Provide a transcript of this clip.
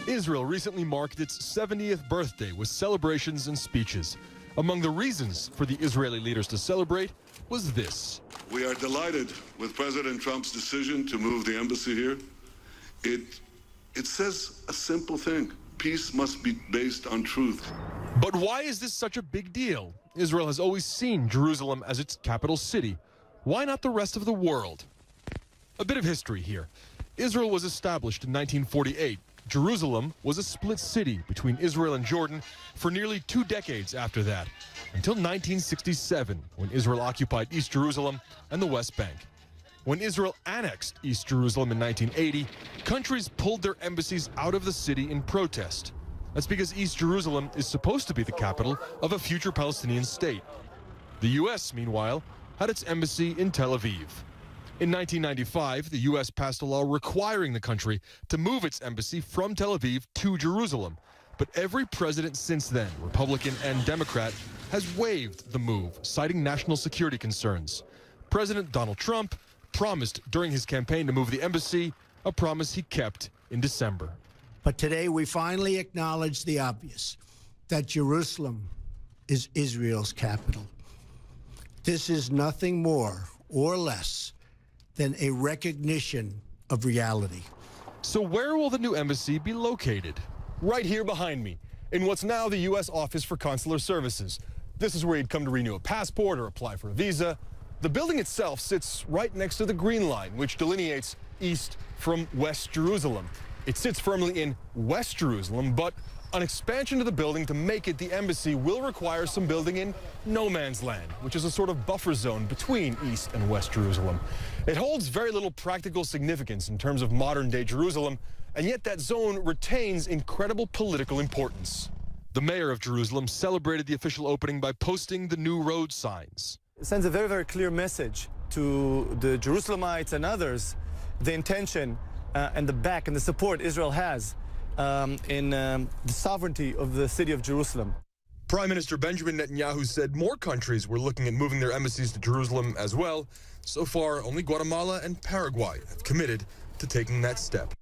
Israel recently marked its 70th birthday with celebrations and speeches. Among the reasons for the Israeli leaders to celebrate was this. We are delighted with President Trump's decision to move the embassy here. It says a simple thing. Peace must be based on truth. But why is this such a big deal? Israel has always seen Jerusalem as its capital city. Why not the rest of the world? A bit of history here. Israel was established in 1948. Jerusalem was a split city between Israel and Jordan for nearly 2 decades after that, until 1967, when Israel occupied East Jerusalem and the West Bank. When Israel annexed East Jerusalem in 1980, countries pulled their embassies out of the city in protest. That's because East Jerusalem is supposed to be the capital of a future Palestinian state. The U.S., meanwhile, had its embassy in Tel Aviv. In 1995, the U.S. passed a law requiring the country to move its embassy from Tel Aviv to Jerusalem. But every president since then, Republican and Democrat, has waived the move, citing national security concerns. President Donald Trump promised during his campaign to move the embassy, a promise he kept in December. But today we finally acknowledge the obvious, that Jerusalem is Israel's capital. This is nothing more or less than a recognition of reality. So where will the new embassy be located? Right here behind me, in what's now the U.S. Office for Consular Services. This is where you'd come to renew a passport or apply for a visa. The building itself sits right next to the Green Line, which delineates East from West Jerusalem. It sits firmly in West Jerusalem, but an expansion of the building to make it the embassy will require some building in no man's land, which is a sort of buffer zone between East and West Jerusalem. It holds very little practical significance in terms of modern-day Jerusalem, and yet that zone retains incredible political importance. The mayor of Jerusalem celebrated the official opening by posting the new road signs. It sends a very, very clear message to the Jerusalemites and others, the intention and the back and the support Israel has in the sovereignty of the city of Jerusalem. Prime Minister Benjamin Netanyahu said more countries were looking at moving their embassies to Jerusalem as well. So far, only Guatemala and Paraguay have committed to taking that step.